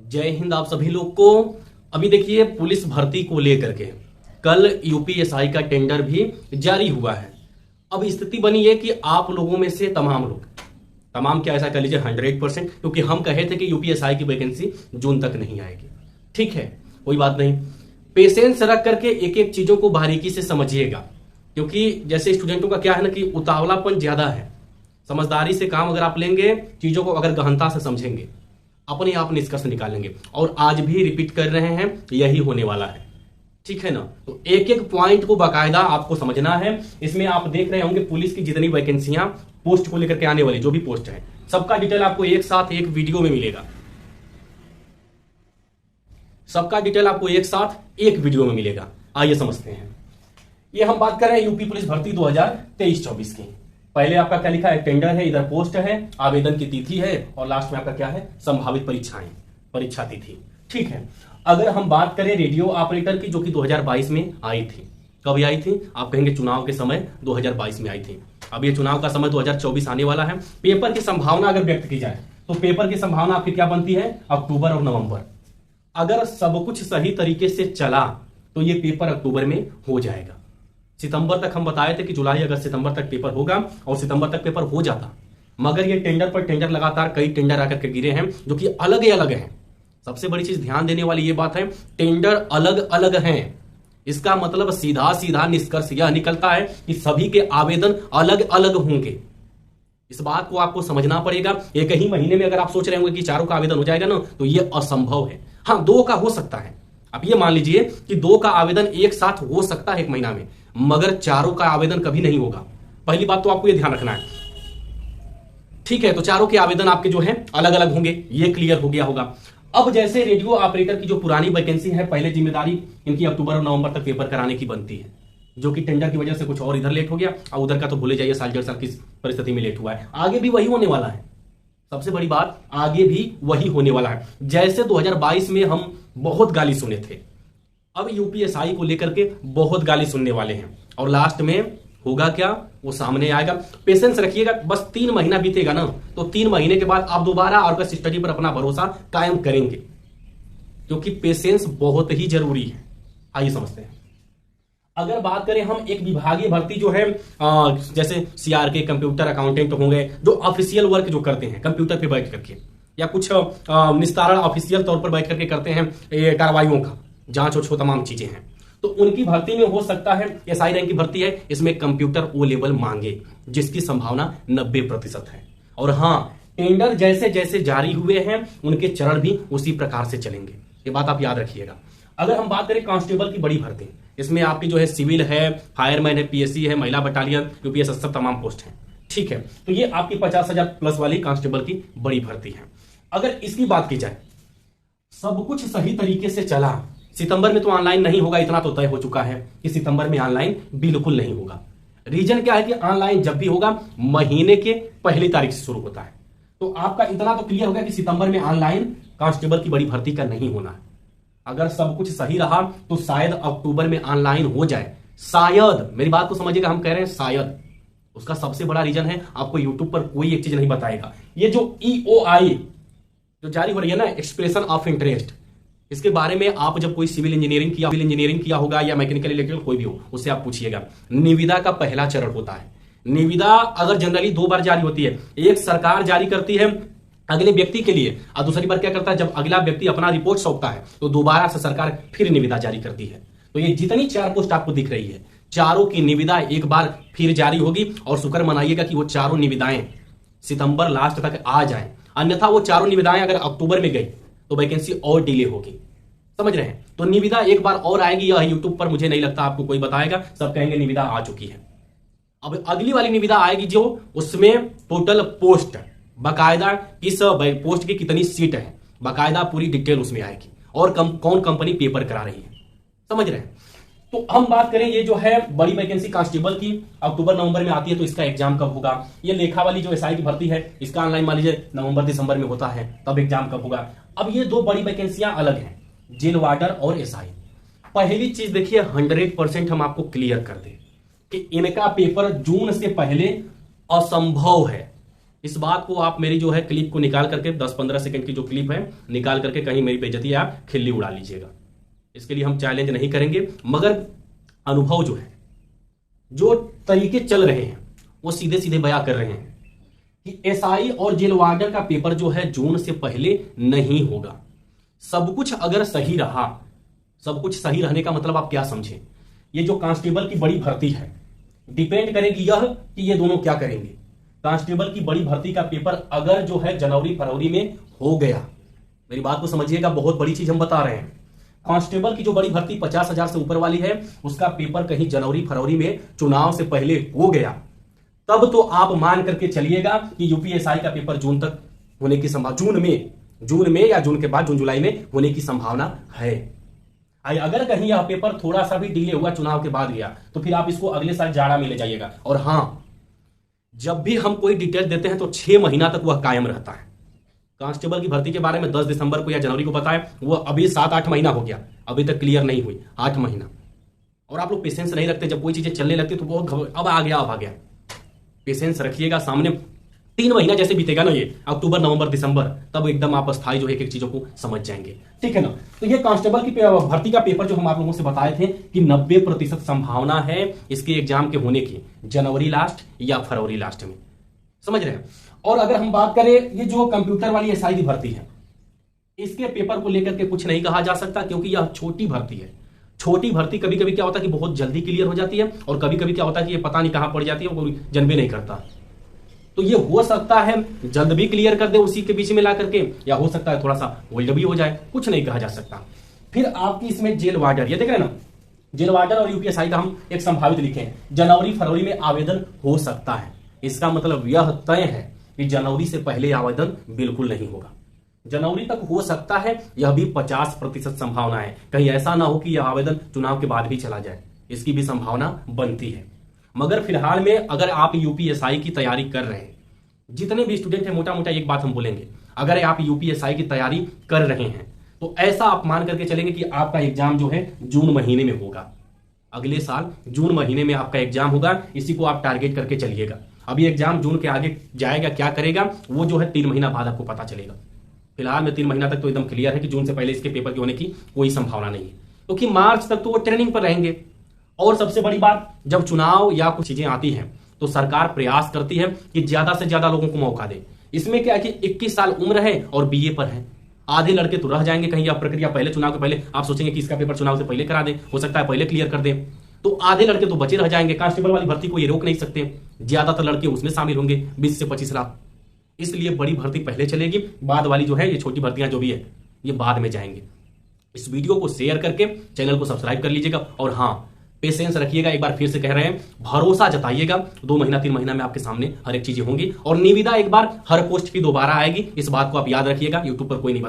जय हिंद आप सभी लोग को। अभी देखिए पुलिस भर्ती को लेकर के कल यूपीएसआई का टेंडर भी जारी हुआ है। अब स्थिति बनी है कि आप लोगों में से तमाम लोग, तमाम क्या ऐसा कह लीजिए 100%, क्योंकि हम कहे थे कि यूपीएसआई की वैकेंसी जून तक नहीं आएगी। ठीक है, कोई बात नहीं, पेशेंस रख करके एक एक चीजों को बारीकी से समझिएगा, क्योंकि जैसे स्टूडेंटों का क्या है ना कि उतावलापन ज्यादा है। समझदारी से काम अगर आप लेंगे, चीजों को अगर गहनता से समझेंगे, अपने आप निष्कर्ष निकालेंगे। और आज भी रिपीट कर रहे हैं, यही होने वाला है। ठीक है ना, तो एक एक पॉइंट को बाकायदा आपको समझना है। इसमें आप देख रहे होंगे पुलिस की जितनी वैकेंसियां पोस्ट को लेकर के आने वाली जो भी पोस्ट है, सबका डिटेल आपको एक साथ एक वीडियो में मिलेगा। सबका डिटेल आपको एक साथ एक वीडियो में मिलेगा। आइए समझते हैं। ये हम बात कर रहे हैं यूपी पुलिस भर्ती 2023-24 की। पहले आपका क्या लिखा है, टेंडर है, इधर पोस्ट है, आवेदन की तिथि है, और लास्ट में आपका क्या है, संभावित परीक्षाएं, परीक्षा तिथि। ठीक है, अगर हम बात करें रेडियो ऑपरेटर की, जो कि 2022 में आई थी। कब आई थी? आप कहेंगे चुनाव के समय 2022 में आई थी। अब ये चुनाव का समय 2024 आने वाला है। पेपर की संभावना अगर व्यक्त की जाए तो पेपर की संभावना आपकी क्या बनती है, अक्टूबर और नवंबर। अगर सब कुछ सही तरीके से चला तो ये पेपर अक्टूबर में हो जाएगा। सितंबर तक हम बताए थे कि जुलाई अगस्त सितंबर तक पेपर होगा, और सितंबर तक पेपर हो जाता। मगर ये टेंडर पर टेंडर, लगातार कई टेंडर आकर के गिरे हैं जो कि अलग ही अलग हैं। सबसे बड़ी चीज ध्यान देने वाली ये बात है, टेंडर अलग अलग हैं। इसका मतलब सीधा सीधा निष्कर्ष यह निकलता है कि सभी के आवेदन अलग अलग होंगे। इस बात को आपको समझना पड़ेगा। एक ही महीने में अगर आप सोच रहे होंगे कि चारों का आवेदन हो जाएगा ना, तो यह असंभव है। हाँ, 2 का हो सकता है। आप ये मान लीजिए कि 2 का आवेदन एक साथ हो सकता है एक महीना में, मगर चारों का आवेदन कभी नहीं होगा। पहली बात तो आपको ये ध्यान रखना है। ठीक है, तो चारों के आवेदन आपके जो है अलग अलग होंगे, ये क्लियर हो गया होगा। अब जैसे रेडियो ऑपरेटर की जो पुरानी वैकेंसी है, पहले जिम्मेदारी इनकी अक्टूबर और नवंबर तक पेपर कराने की बनती है, जो कि टेंडर की वजह से कुछ और इधर लेट हो गया, और उधर का तो भूले जाइए, साल 1.5 साल की परिस्थिति में लेट हुआ है। आगे भी वही होने वाला है। सबसे बड़ी बात, आगे भी वही होने वाला है। जैसे 2022 में हम बहुत गाली सुने थे, अब यूपीएसआई को लेकर के बहुत गाली सुनने वाले हैं, और लास्ट में होगा क्या, वो सामने आएगा। पेशेंस रखिएगा, बस 3 महीना बीतेगा ना, तो 3 महीने के बाद आप दोबारा ऑर्गस स्टडी पर अपना भरोसा कायम करेंगे, क्योंकि पेशेंस बहुत ही जरूरी है। आइए समझते हैं। अगर बात करें हम एक विभागीय भर्ती जो है, जैसे सीआरके, कंप्यूटर अकाउंटेंट हो गए, जो ऑफिशियल वर्क जो करते हैं कंप्यूटर पे बैठ करके, या कुछ निस्तारण ऑफिशियल तौर पर बैठ करके करते हैं ये कार्रवाइयों का, जांच और तमाम चीजें हैं, तो उनकी भर्ती में हो सकता है, एसआई रैंक की भर्ती है, इसमें कंप्यूटर ओ लेवल मांगे, जिसकी संभावना 90% है। और हाँ, टेंडर जैसे जैसे जारी हुए हैं उनके चरण भी उसी प्रकार से चलेंगे, ये बात आप याद रखिएगा। अगर हम बात करें कांस्टेबल की बड़ी भर्ती, इसमें आपकी जो है सिविल है, फायरमैन है, पीएससी है, महिला बटालियन, यूपीएस, सब तमाम पोस्ट हैं। ठीक है, तो ये आपकी 50,000 प्लस वाली कांस्टेबल की बड़ी भर्ती है। अगर इसकी बात की जाए, सब कुछ सही तरीके से चला, सितंबर में तो ऑनलाइन नहीं होगा, इतना तो तय हो चुका है कि सितंबर में ऑनलाइन बिल्कुल नहीं होगा। रीजन क्या है कि ऑनलाइन जब भी होगा महीने के पहली तारीख से शुरू होता है। तो आपका इतना तो क्लियर हो गया कि सितंबर में ऑनलाइन कांस्टेबल की बड़ी भर्ती का नहीं होना है। अगर सब कुछ सही रहा तो शायद अक्टूबर में ऑनलाइन हो जाए, शायद। मेरी बात को समझिएगा, हम कह रहे हैं शायद। उसका सबसे बड़ा रीजन है, आपको यूट्यूब पर कोई एक चीज नहीं बताएगा। ये जो EOI जो जारी हो रही है ना, एक्सप्रेशन ऑफ इंटरेस्ट, इसके बारे में आप जब कोई सिविल इंजीनियरिंग किया होगा या मैकेनिकल इलेक्ट्रिकल कोई भी हो, उससे आप पूछिएगा। निविदा का पहला चरण होता है। निविदा अगर जनरली 2 बार जारी होती है, एक सरकार जारी करती है अगले व्यक्ति के लिए, और दूसरी बार क्या करता है, जब अगला व्यक्ति अपना रिपोर्ट सौंपता है तो दोबारा से सरकार फिर निविदा जारी करती है। तो ये जितनी 4 पोस्ट आपको दिख रही है, चारों की निविदा एक बार फिर जारी होगी, और शुक्र मनाइएगा कि वो चारों निविदाएं सितंबर लास्ट तक आ जाए। अन्यथा वो चारों निविदाएं अगर अक्टूबर में गई तो वैकेंसी और डिले होगी। समझ रहे हैं? तो निविदा एक बार और आएगी, यह यूट्यूब पर मुझे नहीं लगता आपको कोई बताएगा, सब कहेंगे निविदा आ चुकी है। अब अगली वाली निविदा आएगी जो, उसमें टोटल पोस्ट बाकायदा, किस पोस्ट की कितनी सीट है, बाकायदा पूरी डिटेल उसमें आएगी, और कौन कंपनी पेपर करा रही है। समझ रहे हैं? तो हम बात करें ये जो है बड़ी वैकेंसी कांस्टेबल की, अक्टूबर नवंबर में आती है, तो इसका एग्जाम कब होगा। ये लेखा वाली जो एसआई की भर्ती है, इसका ऑनलाइन मान लीजिए नवंबर दिसंबर में होता है, तब एग्जाम कब होगा। अब ये 2 बड़ी वैकेंसियां अलग हैं, जेल वार्डर और एसआई। पहली चीज देखिए, 100% हम आपको क्लियर कर दें कि इनका पेपर जून से पहले असंभव है। इस बात को आप मेरी जो है क्लिप को निकाल करके 10-15 सेकंड की जो क्लिप है निकाल करके कहीं मेरी बेइज्जती आप खिल्ली उड़ा लीजिएगा। इसके लिए हम चैलेंज नहीं करेंगे, मगर अनुभव जो है, जो तरीके चल रहे हैं वो सीधे सीधे बयां कर रहे हैं कि एसआई और जेल वार्डन का पेपर जो है जून से पहले नहीं होगा। सब कुछ अगर सही रहा, सब कुछ सही रहने का मतलब आप क्या समझें, ये जो कांस्टेबल की बड़ी भर्ती है डिपेंड करेगी यह कि ये दोनों क्या करेंगे। कांस्टेबल की बड़ी भर्ती का पेपर अगर जो है जनवरी फरवरी में हो गया, मेरी बात को समझिएगा, बहुत बड़ी चीज हम बता रहे हैं। कांस्टेबल की जो बड़ी भर्ती 50,000 से ऊपर वाली है, उसका पेपर कहीं जनवरी फरवरी में चुनाव से पहले हो गया, तब तो आप मान करके चलिएगा कि यूपीएसआई का पेपर जून तक होने की संभावना, जून में या जून के बाद जून जुलाई में होने की संभावना है। अगर कहीं यह पेपर थोड़ा सा भी डिले हुआ, चुनाव के बाद गया, तो फिर आप इसको अगले साल जाड़ा में ले जाइएगा। और हां, जब भी हम कोई डिटेल देते हैं तो 6 महीना तक वह कायम रहता है। कांस्टेबल की भर्ती के बारे में 10 दिसंबर को या जनवरी को बताया, वो अभी 7-8 महीना हो गया, अभी तक क्लियर नहीं हुई, 8 महीना। और आप लोग पेशेंस नहीं रखते, जब कोई चीजें चलने लगती तो बहुत अब आ गया। पेशेंस रखिएगा, सामने 3 महीना जैसे बीतेगा ना, ये अक्टूबर नवंबर दिसंबर, तब एकदम आप स्थायी जो है एक चीजों को समझ जाएंगे, ठीक है ना। तो ये कांस्टेबल की भर्ती का पेपर जो हम आप लोगों से बताए थे कि 90% संभावना है इसके एग्जाम के होने की, जनवरी लास्ट या फरवरी लास्ट में, समझ रहे हैं। और अगर हम बात करें ये जो कंप्यूटर वाली एसआई की भर्ती है, इसके पेपर को लेकर के कुछ नहीं कहा जा सकता, क्योंकि यह छोटी भर्ती है। छोटी भर्ती कभी कभी क्या होता है कि बहुत जल्दी क्लियर हो जाती है, और कभी कभी क्या होता है कि ये पता नहीं कहां पड़ जाती है, कोई जनबे नहीं करता। तो ये हो सकता है जल्द भी क्लियर कर दे उसी के बीच में ला करके, या हो सकता है थोड़ा सा होल्ड भी हो जाए, कुछ नहीं कहा जा सकता। फिर आपकी इसमें जेल वार्डर, ये देख रहे हैं ना, जेल वार्डर और यूपीएसआई का हम एक संभावित लिखे हैं, जनवरी फरवरी में आवेदन हो सकता है। इसका मतलब यह तय है कि जनवरी से पहले आवेदन बिल्कुल नहीं होगा, जनवरी तक हो सकता है, यह भी 50% संभावना है। कहीं ऐसा ना हो कि यह आवेदन चुनाव के बाद भी चला जाए, इसकी भी संभावना बनती है। मगर फिलहाल में अगर आप यूपीएसआई की तैयारी कर रहे हैं, जितने भी स्टूडेंट हैं, मोटा मोटा एक बात हम बोलेंगे, अगर आप यूपीएसआई की तैयारी कर रहे हैं तो ऐसा आप मान करके चलेंगे कि आपका एग्जाम जो है जून महीने में होगा, अगले साल जून महीने में आपका एग्जाम होगा। इसी को आप टारगेट करके चलिएगा। अभी एग्जाम जून के आगे जाएगा, क्या करेगा वो जो है 3 महीना बाद आपको पता चलेगा। फिलहाल में 3 महीना तक तो एकदम क्लियर है कि जून से पहले इसके पेपर के होने की कोई संभावना नहीं है, क्योंकि मार्च तक तो वो ट्रेनिंग पर रहेंगे। और सबसे बड़ी बात, जब चुनाव या कुछ चीजें आती हैं तो सरकार प्रयास करती है कि ज्यादा से ज्यादा लोगों को मौका दे। इसमें क्या है कि 21 साल उम्र है और बीए पर है, आधे लड़के तो रह जाएंगे। कहीं यह प्रक्रिया पहले, चुनाव के पहले आप सोचेंगे कि इसका पेपर चुनाव से पहले करा दें, हो सकता है पहले क्लियर कर दें, तो आधे लड़के तो बचे रह जाएंगे। कांस्टेबल वाली भर्ती को ये रोक नहीं सकते, ज्यादातर लड़के उसमें शामिल होंगे, 20 से 25 लाख। इसलिए बड़ी भर्ती पहले चलेगी, बाद वाली जो है ये छोटी भर्तियां जो भी है ये बाद में जाएंगे। इस वीडियो को शेयर करके चैनल को सब्सक्राइब कर लीजिएगा। और हाँ, पेशेंस रखिएगा, एक बार फिर से कह रहे हैं, भरोसा जताइएगा। 2 महीना 3 महीना में आपके सामने हर एक चीजें होंगी। और निविदा एक बार हर पोस्ट की दोबारा आएगी, इस बात को आप याद रखिएगा। यूट्यूब पर कोई नहीं